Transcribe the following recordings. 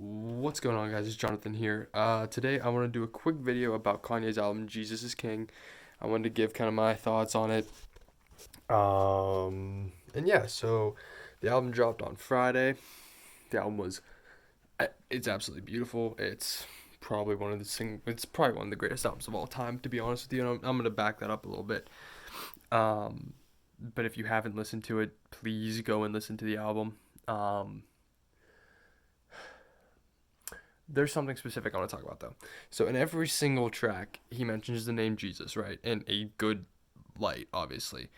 What's going on, guys? It's Jonathan here. Today I want to do a quick video about Kanye's album Jesus is King. I wanted to give kind of my thoughts on it. And yeah, so the album dropped on Friday. The album was it's absolutely beautiful. It's probably one of the greatest albums of all time, to be honest with you. And I'm gonna back that up a little bit. Um, but if you haven't listened to it, please go and listen to the album. Um, there's something specific I want to talk about though. So in every single track, he mentions the name Jesus, right? In a good light, obviously.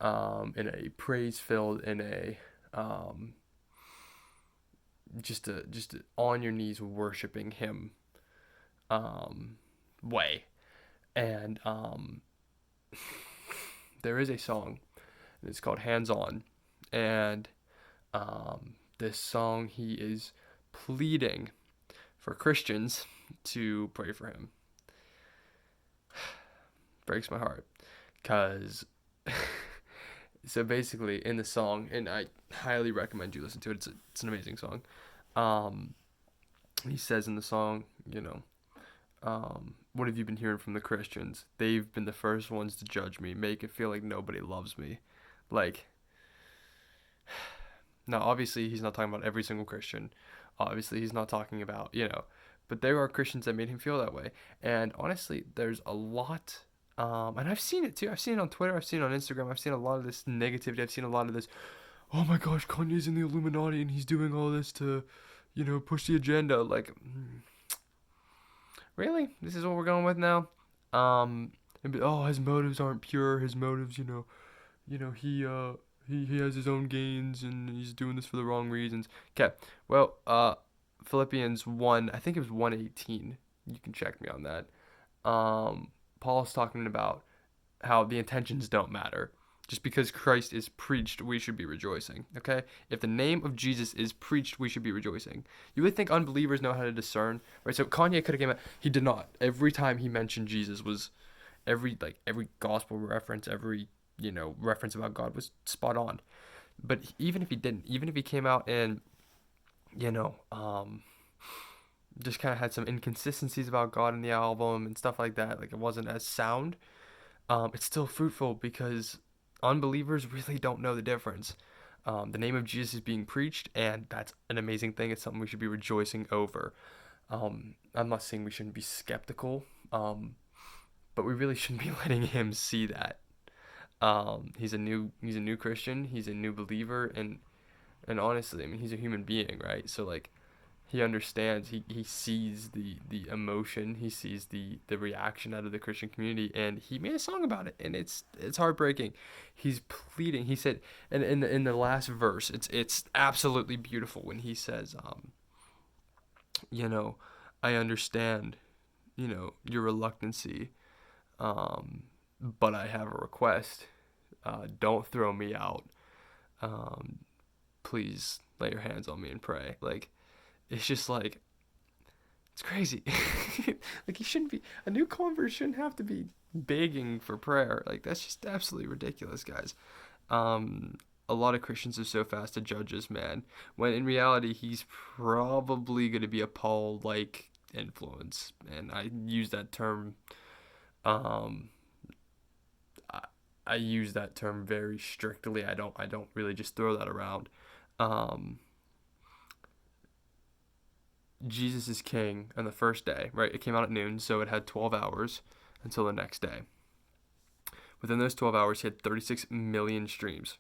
In a praise filled, in a just a on your knees worshiping him um, way. And there is a song, and it's called Hands On, and this song he is pleading for Christians to pray for him. Breaks my heart, cause so basically in the song, and I highly recommend you listen to it. It's an amazing song. Um, he says in the song, what have you been hearing from the Christians? They've been the first ones to judge me, make it feel like nobody loves me. Like, now obviously he's not talking about every single Christian. Obviously he's not talking about, but there are Christians that made him feel that way. And honestly, there's a lot and I've seen it too. I've seen it on Twitter. I've seen it on Instagram. I've seen a lot of this negativity. I've seen a lot of this. Oh my gosh, Kanye's in the Illuminati and he's doing all this to, push the agenda. Like, really? This is what we're going with now? Oh, his motives aren't pure. His motives, he has his own gains and he's doing this for the wrong reasons. Okay, well, Philippians 1, I think it was 1:18. You can check me on that. Paul's talking about how the intentions don't matter. Just because Christ is preached, we should be rejoicing. Okay? If the name of Jesus is preached, we should be rejoicing. You would think unbelievers know how to discern, right? So Kanye could have came out. He did not. Every time he mentioned Jesus was every gospel reference, every reference about God was spot on. But even if he didn't, even if he came out and you know just kind of had some inconsistencies about God in the album and stuff like that, like it wasn't as sound, it's still fruitful because unbelievers really don't know the difference. The name of Jesus is being preached, and that's an amazing thing. It's something we should be rejoicing over. I'm not saying we shouldn't be skeptical, but we really shouldn't be letting him see that. He's a new Christian. He's a new believer, and honestly, I mean, he's a human being, right? So like, he understands. He sees the emotion. He sees the reaction out of the Christian community, and he made a song about it, and it's heartbreaking. He's pleading. He said, and in the last verse, it's absolutely beautiful when he says, you know, I understand, your reluctancy, but I have a request. Don't throw me out. Um, Please lay your hands on me and pray. Like, it's just like, it's crazy. Like, you shouldn't be, a new convert shouldn't have to be begging for prayer. Like, that's just absolutely ridiculous, guys. A lot of Christians are so fast to judge this man, when in reality, he's probably going to be a Paul like influence. And I use that term, um, I, I use that term very strictly. I don't really just throw that around. Um, Jesus is King on the first day, right? It came out at noon, so it had 12 hours until the next day. Within those 12 hours, he had 36 million streams.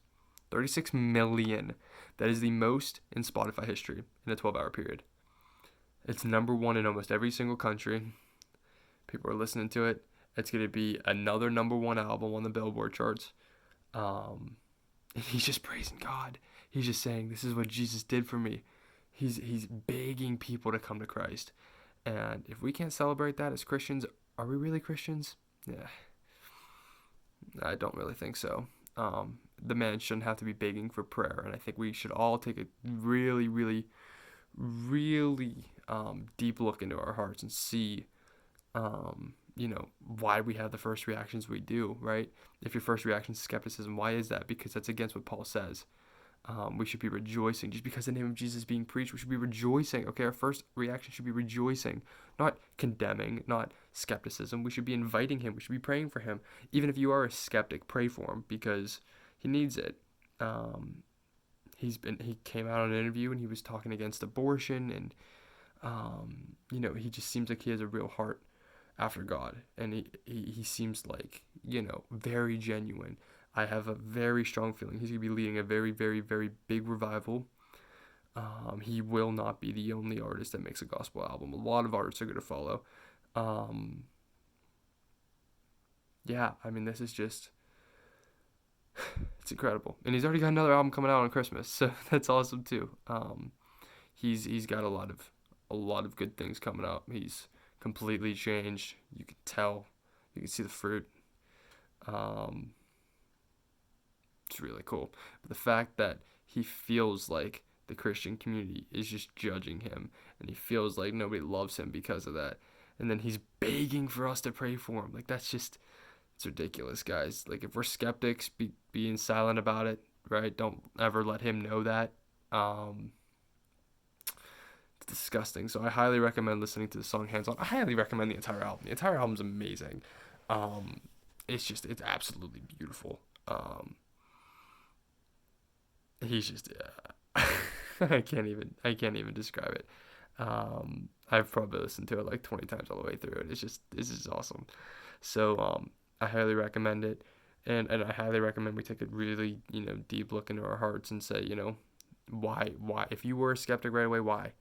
36 million. That is the most in Spotify history in a 12-hour period. It's number one in almost every single country. People are listening to it. It's going to be another number one album on the Billboard charts. And he's just praising God. He's just saying, "This is what Jesus did for me." He's begging people to come to Christ. And if we can't celebrate that as Christians, are we really Christians? Yeah, I don't really think so. The man shouldn't have to be begging for prayer, and I think we should all take a really, really, really deep look into our hearts and see, why we have the first reactions we do, right? If your first reaction is skepticism, why is that? Because that's against what Paul says. We should be rejoicing just because the name of Jesus is being preached. We should be rejoicing. Okay, our first reaction should be rejoicing, not condemning, not skepticism. We should be inviting him. We should be praying for him. Even if you are a skeptic, pray for him because he needs it. Um, he came out on an interview and he was talking against abortion, and he just seems like he has a real heart after God, and he seems like, very genuine. I have a very strong feeling he's gonna be leading a very, very, very big revival. He will not be the only artist that makes a gospel album. A lot of artists are gonna follow. Um, yeah, I mean, this is just, it's incredible, and he's already got another album coming out on Christmas, so that's awesome too. He's got a lot of good things coming up. He's completely changed. You can tell. You can see the fruit. Um, it's really cool. But the fact that he feels like the Christian community is just judging him, and he feels like nobody loves him because of that, and then he's begging for us to pray for him. Like, that's just, it's ridiculous, guys. Like, if we're skeptics, being silent about it, right? Don't ever let him know that. Um, it's disgusting. So I highly recommend listening to the song Hands On. I highly recommend the entire album. The entire album's amazing. Um, it's absolutely beautiful. He's just, I can't even describe it. I've probably listened to it like 20 times all the way through it. This is awesome. So, I highly recommend it. And I highly recommend we take a really, deep look into our hearts and say, why, if you were a skeptic right away, why?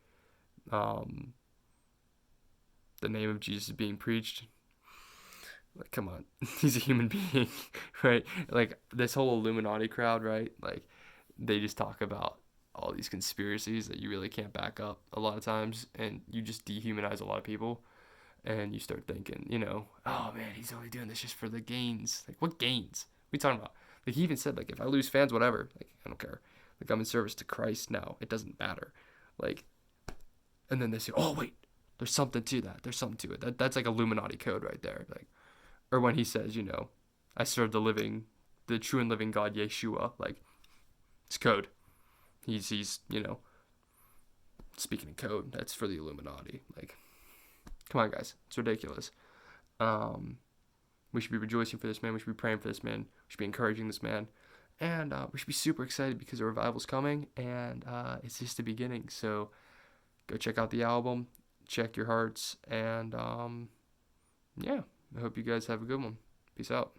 Um, the name of Jesus is being preached. Like, come on, he's a human being, right? Like, this whole Illuminati crowd, right? Like, they just talk about all these conspiracies that you really can't back up a lot of times, and you just dehumanize a lot of people, and you start thinking, oh man, he's only doing this just for the gains. Like, what gains? What are you talking about? Like, he even said, like, if I lose fans, whatever. Like, I don't care. Like, I'm in service to Christ now. It doesn't matter. Like, and then they say, oh wait, there's something to that. There's something to it. That's like Illuminati code right there. Like, or when he says, I serve the true and living God, Yeshua. Like, it's code. He's speaking in code. That's for the Illuminati. Like, come on, guys, it's ridiculous. Um, we should be rejoicing for this man. We should be praying for this man. We should be encouraging this man, and we should be super excited because the revival's coming, and it's just the beginning. So go check out the album, check your hearts, and yeah, I hope you guys have a good one. Peace out.